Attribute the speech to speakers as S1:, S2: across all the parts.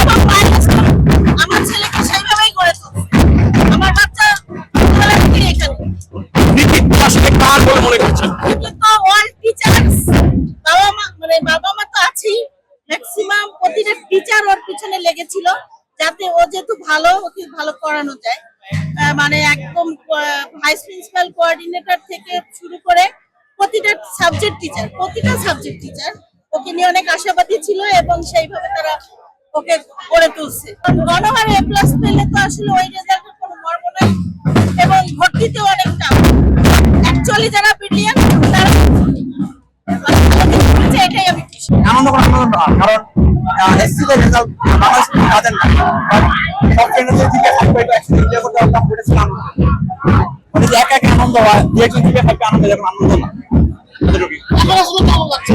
S1: এবং মাইলস্টোন আমার ছেলেকে সেইভাবেই গড়ে তুলছে। আমার বাচ্চা ছোটবেলা থেকেই এখানে।
S2: কৃতিত্ব আসলে কার বলে মনে করছেন?
S1: কিন্তু অল টিচার্স, বাবা মা তো আছেই, ম্যাক্সিমাম প্রতিটা টিচার ওর পিছনে লেগেছিল যাতে ও যেহেতু ভালো, ওকে ভালো করানো যায়। মানে একদম ভাইস প্রিন্সিপাল, কোঅর্ডিনেটর থেকে শুরু করে প্রতিটা সাবজেক্ট টিচার ওকে নিয়ে অনেক আশাবাদী ছিল এবং সেইভাবে তারা ওকে গড়ে তুলছে। গণহারে A+ পেলে তো আসলে ওই রেজাল্টের কোনো মর্ম নাই এবং ভর্তিতেও অনেক টাফ। অ্যাকচুয়ালি যারা ব্রিলিয়ান্ট তারা এটাই আমি খুশি।
S2: আনন্দ করার আনন্দ না, কারণ এসসি তে রেজাল্ট বাংলাদেশ কাজের না, সব ট্রেনের দিকে থাকবে, এটা অ্যাকচুয়ালি যে করতে পারতাম ওটা ছিল আনন্দ। মানে যে একা একা আনন্দ হয়, যে একজন দিকে থাকবে আনন্দ, যখন আনন্দ না এতটুকুই।
S1: এখন আসলে কেমন লাগছে?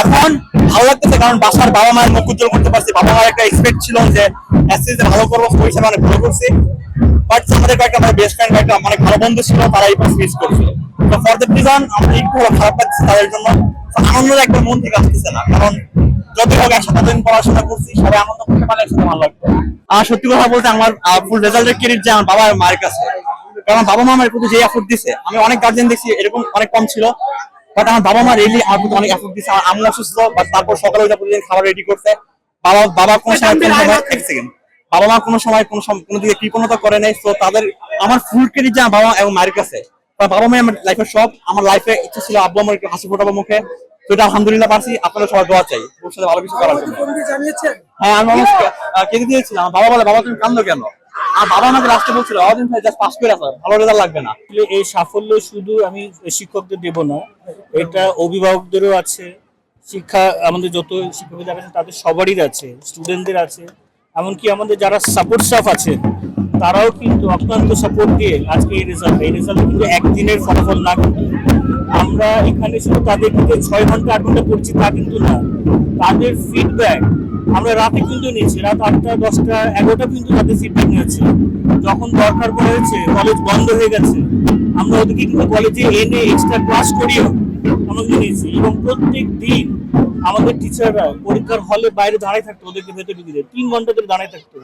S2: এখন ভালো লাগতেছে, কারণ বাসার বাবা মায়ের মুখ উজ্জ্বল করতে পারছি। বাবা মায়ের একটা এক্সপেক্ট ছিল যে এসসি তে ভালো করবো, ওই হিসাবে অনেক ভালো করছি। বাট আমাদের কয়েকটা আমার বেস্ট ফ্রেন্ড, কয়েকটা অনেক ভালো বন্ধু ছিল, তারা এই পাশ মিস করছিল। তো ফর দ্যাট রিজন আমার একটু খারাপ লাগছে তাদের জন্য। আনন্দ একবার মন থেকে আসতেছে না, কারণ যদি হোক একসাথে দিন পড়াশোনা করছি, সবাই আনন্দ করতে পারলে একসাথে ভালো লাগতো। আর সত্যি কথা বলতে আমার ফুল রেজাল্টের ক্রেডিট যে আমার বাবা আর মায়ের কাছে, কারণ বাবা মা আমার প্রতি যে এফোর্ট দিছে, আমি অনেক গার্জেন দেখছি এরকম অনেক কম ছিল, বাট আমার বাবা মা রিয়েলি আমার প্রতি অনেক এফোর্ট দিছে। আমার আম্মু অসুস্থ, বাট তারপর সকালে ওইটা প্রতিদিন খাবার রেডি করতে। বাবা কোনো সময় এক সেকেন্ড, বাবা মা কোনো দিকে কৃপণতা করে নাই। তো তাদের আমার ফুল ক্রেডিট যে আমার বাবা এবং মায়ের কাছে। বাবা মা আমার লাইফের সব। আমার লাইফে ইচ্ছা ছিল আব্বু আমার একটু হাসি ফোটাবো মুখে, তো এটা আলহামদুলিল্লাহ পারছি। আপনারা সবাই দোয়া চাই ওর সাথে ভালো কিছু করার জন্য। হ্যাঁ, আমি অনেক কেঁদে দিয়েছিলাম। বাবা বলে, বাবা তুমি কান্দো কেন? আর বাবা আমাকে লাস্টে বলছিল, অদিন ভাই জাস্ট পাস করে আসো, ভালো রেজাল্ট লাগবে না।
S3: এই সাফল্য শুধু আমি শিক্ষকদের দেব না, এটা অভিভাবকদেরও আছে, শিক্ষা আমাদের যত শিক্ষক যারা আছে তাদের সবারই আছে, স্টুডেন্টদের আছে, এমনকি আমাদের যারা সাপোর্ট স্টাফ আছে তারাও কিন্তু অক্লান্ত সাপোর্ট দিয়ে আজকে এই রেজাল্ট কিন্তু একদিনের ফলাফল না। কিন্তু আমরা এখানে শুধু তাদেরকে 6 ঘন্টা 8 ঘন্টা পড়ছি তা কিন্তু না, তাদের ফিডব্যাক আমরা রাতে কিন্তু নিয়েছি, রাত 8টা 10টা 11টা কিন্তু তাদের ফিডব্যাক নিয়েছি। যখন দরকার পড়েছে, কলেজ বন্ধ হয়ে গেছে, আমরা ওদেরকে কিন্তু কলেজে এনে এক্সট্রা ক্লাস করিও আমরা নিয়েছি। এবং প্রত্যেক দিন আমাদের টিচাররা পরীক্ষার হলে বাইরে দাঁড়ায় থাকতো, ওদেরকে ভেতরে ঢুকিয়ে 3 ঘন্টা ধরে দাঁড়ায় থাকতো।